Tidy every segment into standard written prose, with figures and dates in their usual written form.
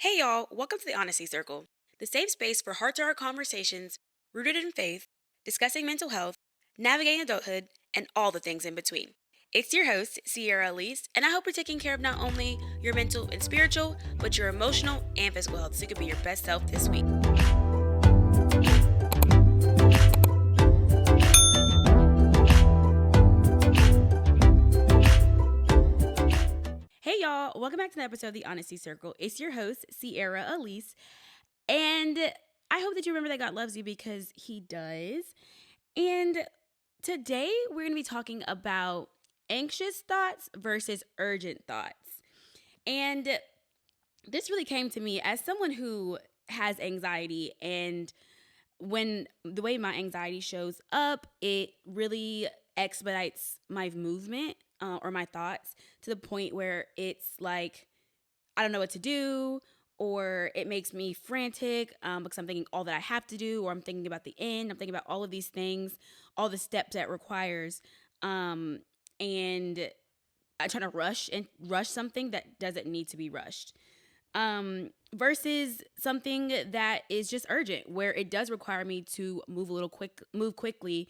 Hey y'all, welcome to the Honesty Circle, the safe space for heart to heart conversations rooted in faith, discussing mental health, navigating adulthood, and all the things in between. It's your host, Sierra Elise, and I hope you're taking care of not only your mental and spiritual, but your emotional and physical health so you can be your best self this week. Hey y'all, welcome back to the episode of the Honesty Circle. It's your host, Sierra Elise, and I hope that you remember that God loves you because He does. And today we're going to be talking about anxious thoughts versus urgent thoughts. And this really came to me as someone who has anxiety, and when the way my anxiety shows up, it really expedites my movement or my thoughts to the point where it's like I don't know what to do, or it makes me frantic because I'm thinking all that I have to do, or I'm thinking about the end. I'm thinking about all of these things, all the steps that requires, and I try to rush something that doesn't need to be rushed. Versus something that is just urgent, where it does require me to move quickly,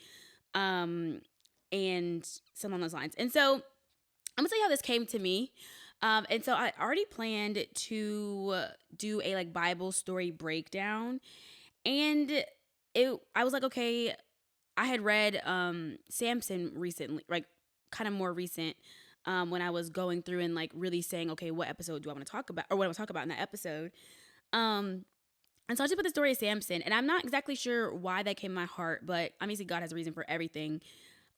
and something along those lines. And so I'm gonna tell you how this came to me. And so I already planned to do a Bible story breakdown, and I was like, okay, I had read Samson recently, like kind of more recent, when I was going through and really saying, okay, what episode do I want to talk about, or what I want to talk about in that episode. Um, and so I just put the story of Samson, and I'm not exactly sure why that came in my heart, but obviously God has a reason for everything.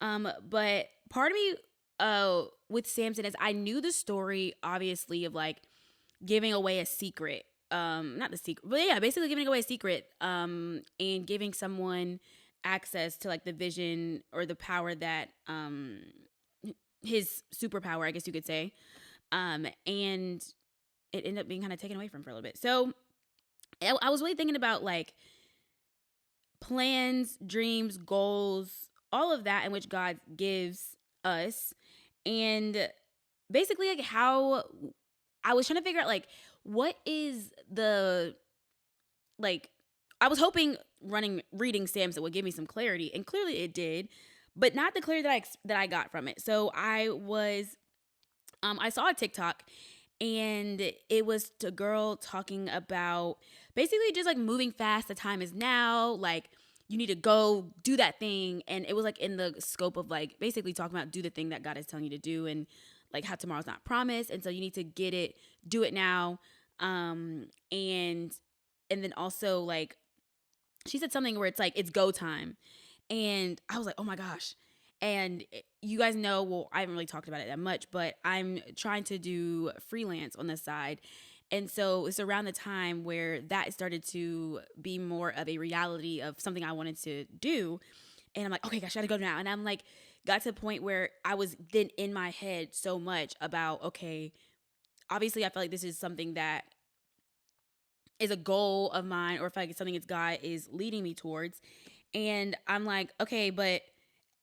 But part of me, with Samson is I knew the story, obviously, of giving away a secret. Not the secret, but yeah, basically giving away a secret, and giving someone access to the vision or the power that, his superpower, I guess you could say. And it ended up being kind of taken away from him for a little bit. So I was really thinking about plans, dreams, goals, all of that in which God gives us. And basically how I was trying to figure out what is the like I was hoping reading Samson would give me some clarity, and clearly it did, but not the clarity that I got from it. So I saw a TikTok, and it was a girl talking about basically just moving fast. The time is now. You need to go do that thing, and it was in the scope of basically talking about do the thing that God is telling you to do, and how tomorrow's not promised, and so you need to get it, do it now, and then also she said something where it's it's go time, and I was like, oh my gosh. And you guys know, well, I haven't really talked about it that much, but I'm trying to do freelance on the side. And so it's around the time where that started to be more of a reality of something I wanted to do. And I'm like, okay, gosh, I gotta go now. And I'm got to the point where I was then in my head so much about, okay, obviously I feel like this is something that is a goal of mine, or if it's something it's God is leading me towards. And I'm like, okay, but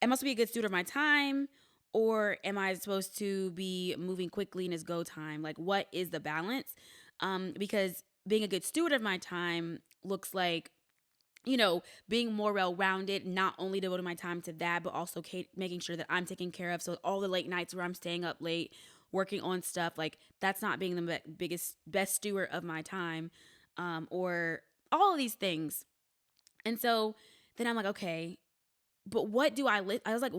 am I supposed to be a good steward of my time, or am I supposed to be moving quickly in his go time? What is the balance? Because being a good steward of my time looks like, being more well-rounded, not only devoting my time to that, but also making sure that I'm taken care of. So all the late nights where I'm staying up late, working on stuff, that's not being the best steward of my time, or all of these things. And so then I'm like, okay, but what do I was like,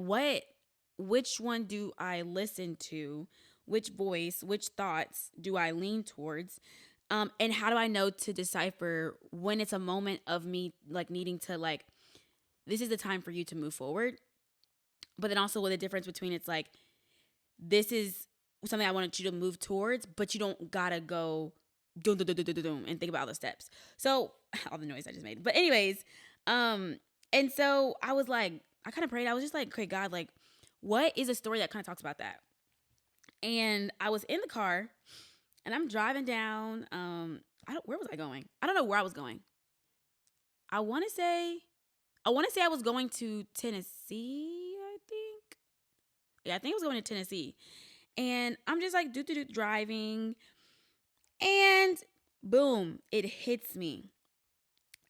which one do I listen to? Which voice, which thoughts do I lean towards? And how do I know to decipher when it's a moment of me needing to this is the time for you to move forward, but then also with the difference between it's this is something I wanted you to move towards, but you don't gotta go doom, doom, doom, doom, doom, doom, and think about all the steps. So all the noise I just made. But anyways, and so I kind of prayed. I was just like, okay, God, what is a story that kind of talks about that? And I was in the car, and I'm driving down. Where was I going? I don't know where I was going. I want to say, I was going to Tennessee. I think, yeah, I think I was going to Tennessee, and I'm just driving, and boom, it hits me.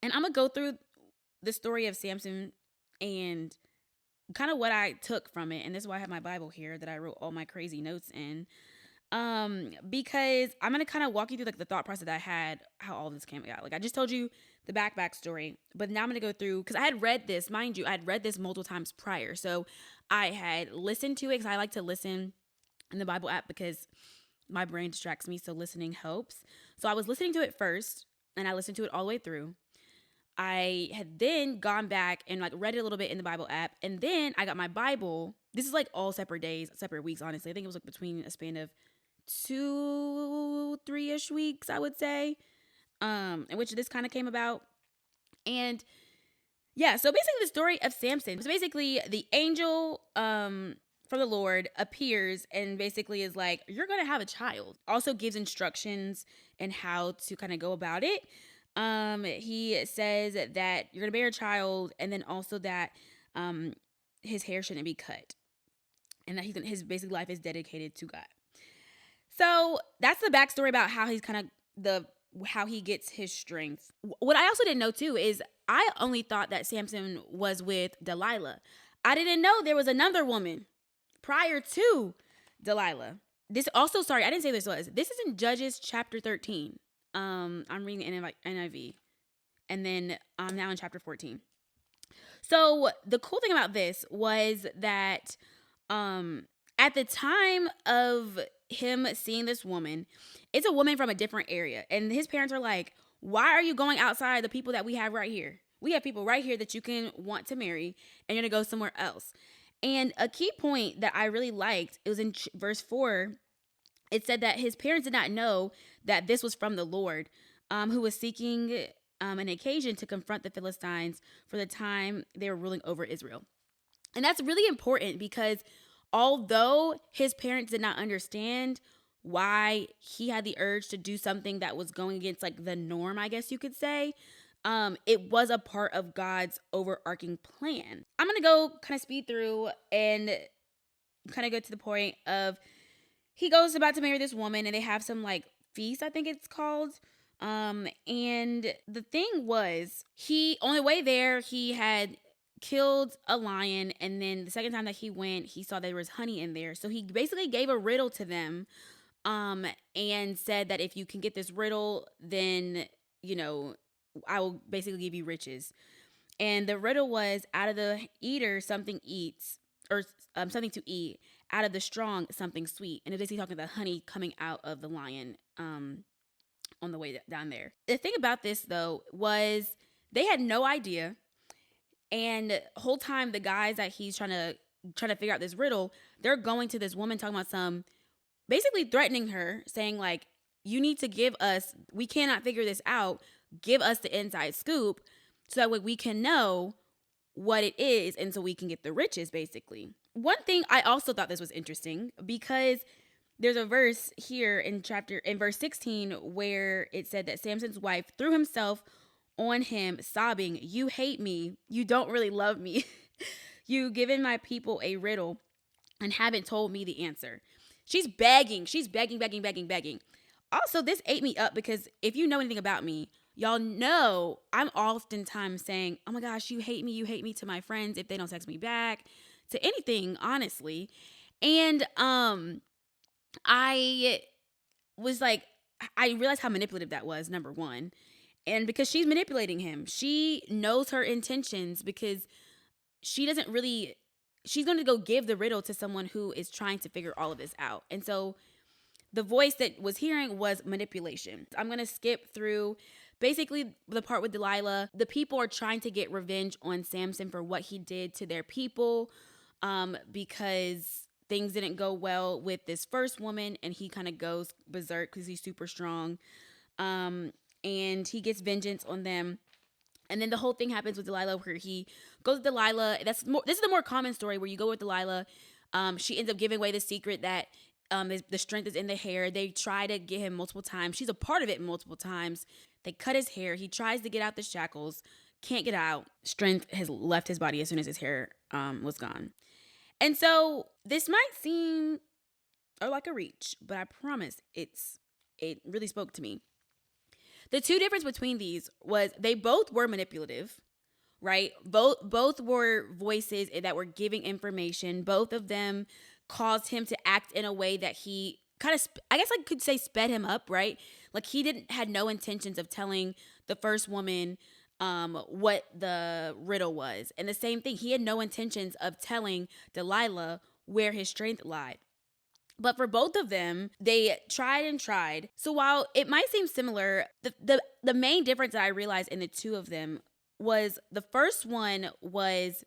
And I'm going to go through the story of Samson and kind of what I took from it. And this is why I have my Bible here that I wrote all my crazy notes in. Because I'm going to kind of walk you through like the thought process that I had, how all this came about. Like I just told you the backstory, but now I'm going to go through, because I had read this, mind you, I had read this multiple times prior. So I had listened to it because I like to listen in the Bible app because my brain distracts me. So listening helps. So I was listening to it first and I listened to it all the way through. I had then gone back and like read it a little bit in the Bible app. And then I got my Bible. This is like all separate days, separate weeks, honestly. I think it was like between a span of 2-3-ish weeks, I would say, in which this kind of came about. And yeah, so basically the story of Samson. So basically the angel from the Lord appears and basically is like, you're going to have a child. Also gives instructions and how to kind of go about it. He says that you're going to bear a child, and then also that his hair shouldn't be cut. And that his basic life is dedicated to God. So that's the backstory about how he's kind of how he gets his strength. What I also didn't know too is I only thought that Samson was with Delilah. I didn't know there was another woman prior to Delilah. This also, sorry, I didn't say this was. This is in Judges chapter 13. I'm reading the NIV. And then I'm now in chapter 14. So the cool thing about this was that at the time of him seeing this woman, it's a woman from a different area. And his parents are like, why are you going outside the people that we have right here? We have people right here that you can want to marry, and you're going to go somewhere else. And a key point that I really liked, it was in verse 4. It said that his parents did not know that this was from the Lord, who was seeking an occasion to confront the Philistines for the time they were ruling over Israel. And that's really important because although his parents did not understand why he had the urge to do something that was going against like the norm, I guess you could say, it was a part of God's overarching plan. I'm going to go kind of speed through and kind of go to the point of he goes about to marry this woman and they have some like feast, I think it's called. And the thing was, on the way there, he had killed a lion, and then the second time that he went, he saw there was honey in there. So he basically gave a riddle to them, and said that if you can get this riddle, then, I will basically give you riches. And the riddle was, out of the eater, something eats, or something to eat. Out of the strong, something sweet. And it's basically talking about honey coming out of the lion, on the way down there. The thing about this, though, was they had no idea. And the whole time, the guys that he's trying to figure out this riddle, they're going to this woman talking about basically threatening her, saying like, you need to give us, we cannot figure this out. Give us the inside scoop so that way we can know what it is and so we can get the riches, basically. One thing I also thought this was interesting because there's a verse here in verse 16 where it said that Samson's wife threw himself on him, sobbing, "You hate me. You don't really love me. You've given my people a riddle and haven't told me the answer." She's begging. She's begging, begging, begging, begging. Also, this ate me up because if you know anything about me, y'all know I'm oftentimes saying, "Oh my gosh, you hate me to my friends if they don't text me back," to anything, honestly. And I was like, I realized how manipulative that was, number one. And because she's manipulating him, she knows her intentions because she's going to go give the riddle to someone who is trying to figure all of this out. And so the voice that was hearing was manipulation. I'm going to skip through basically the part with Delilah. The people are trying to get revenge on Samson for what he did to their people, because things didn't go well with this first woman, and he kind of goes berserk because he's super strong. And he gets vengeance on them. And then the whole thing happens with Delilah where he goes with Delilah. This is the more common story where you go with Delilah. She ends up giving away the secret that the strength is in the hair. They try to get him multiple times. She's a part of it multiple times. They cut his hair. He tries to get out the shackles. Can't get out. Strength has left his body as soon as his hair was gone. And so this might seem like a reach, but I promise it really spoke to me. The two difference between these was they both were manipulative, right? Both were voices that were giving information. Both of them caused him to act in a way that he kind of, I guess I could say, sped him up, right? Like he had no intentions of telling the first woman what the riddle was. And the same thing, he had no intentions of telling Delilah where his strength lied. But for both of them, they tried and tried. So while it might seem similar, the main difference that I realized in the two of them was the first one was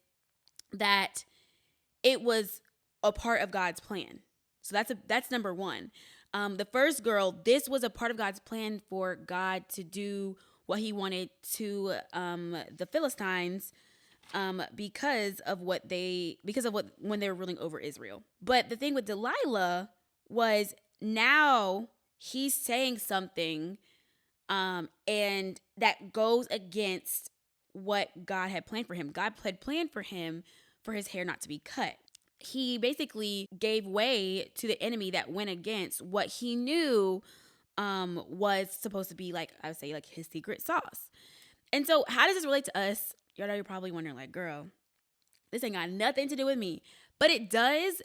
that it was a part of God's plan. So that's number one. The first girl, this was a part of God's plan for God to do what he wanted to the Philistines because of when they were ruling over Israel. But the thing with Delilah was now he's saying something and that goes against what God had planned for him. God had planned for him for his hair not to be cut. He basically gave way to the enemy that went against what he knew was supposed to be, like I would say, like his secret sauce. And so how does this relate to us? Y'all know, you're probably wondering, like, girl, this ain't got nothing to do with me. But it does,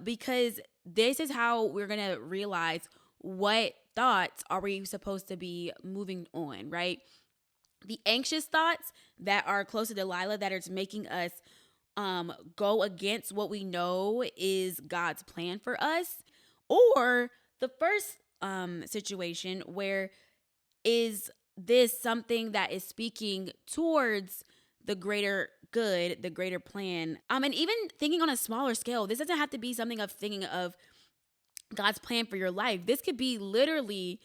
because this is how we're going to realize what thoughts are we supposed to be moving on, right? The anxious thoughts that are close to Delilah, that are making us go against what we know is God's plan for us. Or the first situation where is this something that is speaking towards the greater good, the greater plan. And even thinking on a smaller scale, this doesn't have to be something of thinking of God's plan for your life. This could be literally,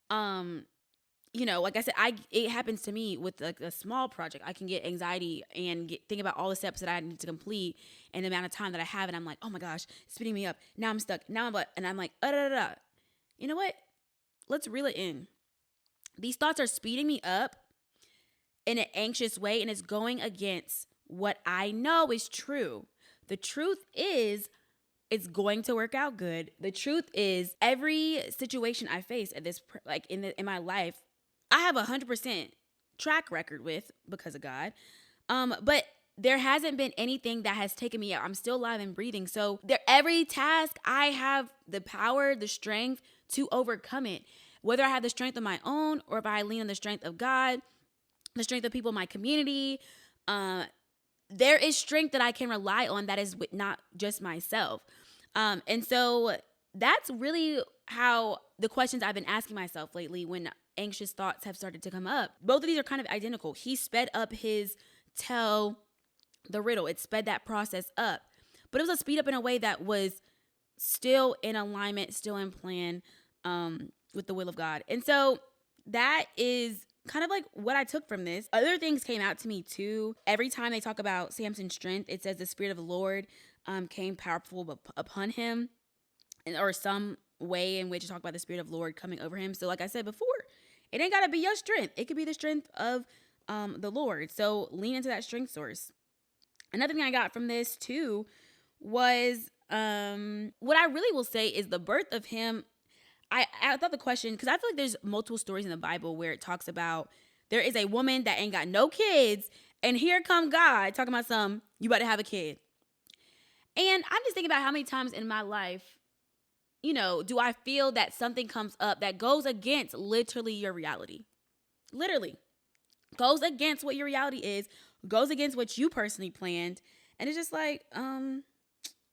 like I said, it happens to me with like a small project. I can get anxiety and think about all the steps that I need to complete and the amount of time that I have. And I'm like, oh my gosh, it's speeding me up. Now I'm stuck. Now I'm like, you know what? Let's reel it in. These thoughts are speeding me up in an anxious way, and it's going against what I know is true. The truth is, it's going to work out good. The truth is, every situation I face at this, like in my life, I have 100% track record with because of God. But there hasn't been anything that has taken me out. I'm still alive and breathing. So every task, I have the power, the strength to overcome it. Whether I have the strength of my own or if I lean on the strength of God, the strength of people in my community, there is strength that I can rely on that is not just myself. And so that's really how the questions I've been asking myself lately when anxious thoughts have started to come up. Both of these are kind of identical. He sped up his tell the riddle. It sped that process up. But it was a speed up in a way that was still in alignment, still in plan with the will of God. And so that is kind of like what I took from this. Other things came out to me too. Every time they talk about Samson's strength, it says the Spirit of the Lord came powerful upon him, or some way in which you talk about the Spirit of the Lord coming over him. So like I said before, it ain't got to be your strength. It could be the strength of the Lord. So lean into that strength source. Another thing I got from this too was what I really will say is the birth of him. I thought the question, because I feel like there's multiple stories in the Bible where it talks about there is a woman that ain't got no kids, and here come God talking about you about to have a kid. And I'm just thinking about how many times in my life, do I feel that something comes up that goes against literally your reality? Literally. Goes against what your reality is, goes against what you personally planned. And it's just like,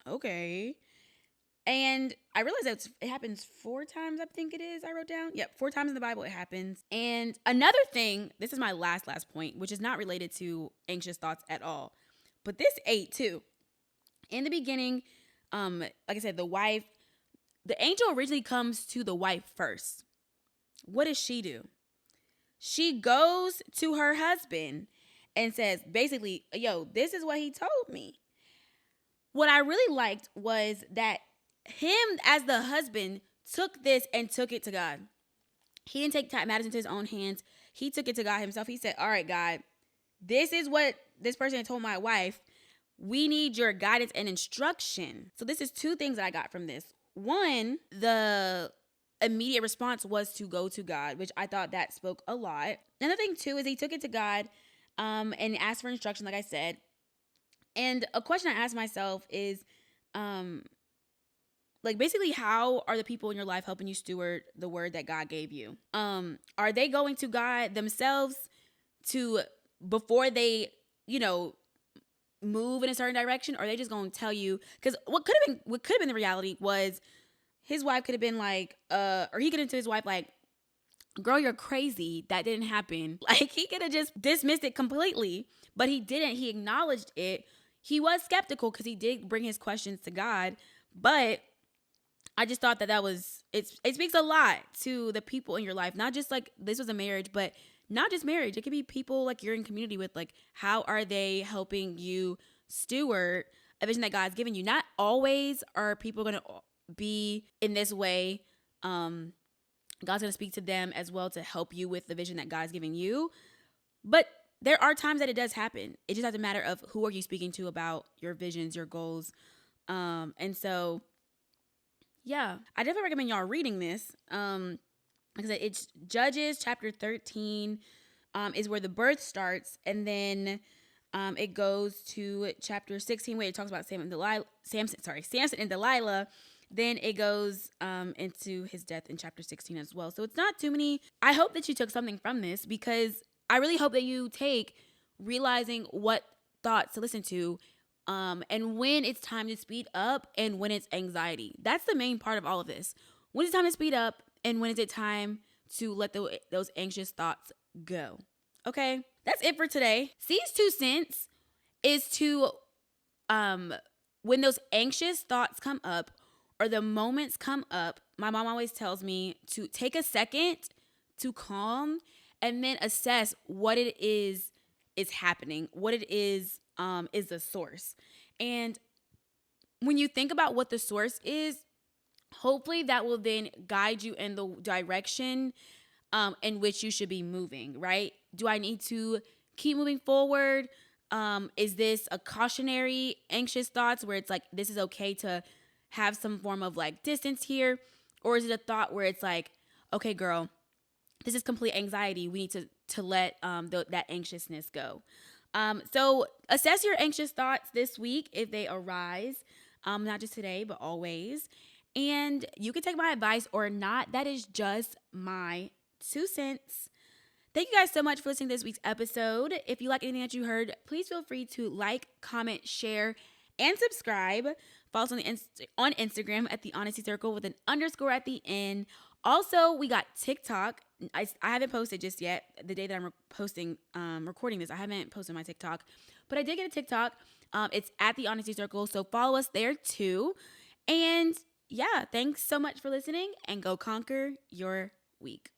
okay. And I realized that it happens 4 times, I think it is, I wrote down. Yep, 4 times in the Bible it happens. And another thing, this is my last point, which is not related to anxious thoughts at all. But this 8 too. In the beginning, like I said, the angel originally comes to the wife first. What does she do? She goes to her husband and says, basically, yo, this is what he told me. What I really liked was that him as the husband took this and took it to God. He didn't take matters into his own hands. He took it to God himself. He said, all right, God, this is what this person had told my wife. We need your guidance and instruction. So this is 2 things that I got from this. One, the immediate response was to go to God, which I thought that spoke a lot. Another thing too is he took it to God and asked for instruction, like I said. And a question I asked myself is, like, basically, how are the people in your life helping you steward the word that God gave you? Are they going to God themselves to, before they, move in a certain direction, or are they just going to tell you? Because what could have been the reality was his wife could have been like, or he could have to his wife like, girl, you're crazy. That didn't happen. Like, he could have just dismissed it completely, but he didn't. He acknowledged it. He was skeptical because he did bring his questions to God, but I just thought that was, it speaks a lot to the people in your life. Not just like this was a marriage, but not just marriage. It could be people like you're in community with, like, how are they helping you steward a vision that God's given you? Not always are people going to be in this way. God's going to speak to them as well to help you with the vision that God's giving you. But there are times that it does happen. It just has a matter of who are you speaking to about your visions, your goals. And so, yeah, I definitely recommend y'all reading this. Like I said, it's Judges chapter 13 is where the birth starts. And then it goes to chapter 16 where it talks about Samson and Delilah. Then it goes into his death in chapter 16 as well. So it's not too many. I hope that you took something from this, because I really hope that you take realizing what thoughts to listen to, and when it's time to speed up and when it's anxiety. That's the main part of all of this. When it's time to speed up and when is it time to let those anxious thoughts go. Okay, that's it for today. C's 2 cents is to, when those anxious thoughts come up or the moments come up, my mom always tells me to take a second to calm and then assess what it is happening, what it is the source. And when you think about what the source is, hopefully that will then guide you in the direction in which you should be moving, right? Do I need to keep moving forward? Is this a cautionary anxious thoughts where it's like, this is okay to have some form of like distance here? Or is it a thought where it's like, okay, girl, this is complete anxiety. We need to let that anxiousness go. So assess your anxious thoughts this week if they arise, not just today, but always. And you can take my advice or not. That is just my 2 cents. Thank you guys so much for listening to this week's episode. If you like anything that you heard, please feel free to like, comment, share, and subscribe. Follow us on Instagram at The Honesty Circle with an _ at the end. Also, we got TikTok. I haven't posted just yet. The day that I'm recording this, I haven't posted my TikTok. But I did get a TikTok. It's at The Honesty Circle. So follow us there too. And yeah, thanks so much for listening, and go conquer your week.